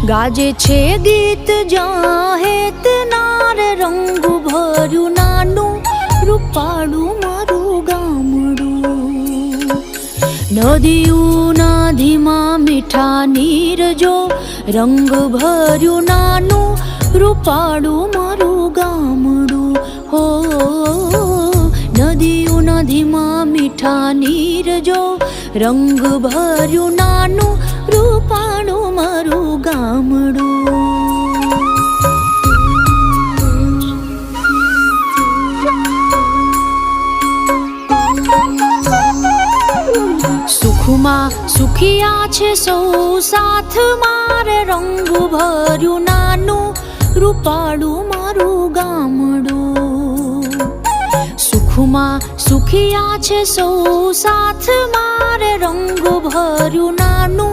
गाजे छे गीत जाहेत नार रंग भर्यु नानु रूपाळु मारू गामडू। नदियों नदीमां मीठा नीर जो रंग भर्यु नानु रूपाळु मारू गामडू। हो नदियों नदीमां मीठा नीर जो रंग भर्यु नानु रूपाळु मारू गामडू। सुखमा सुखिया छे सौ साथ मारे रंग भर्यु नानु रूपाळु मारू गामडू। सुखमा सुखिया छे सौ साथ मारे रंग भर्यु नानु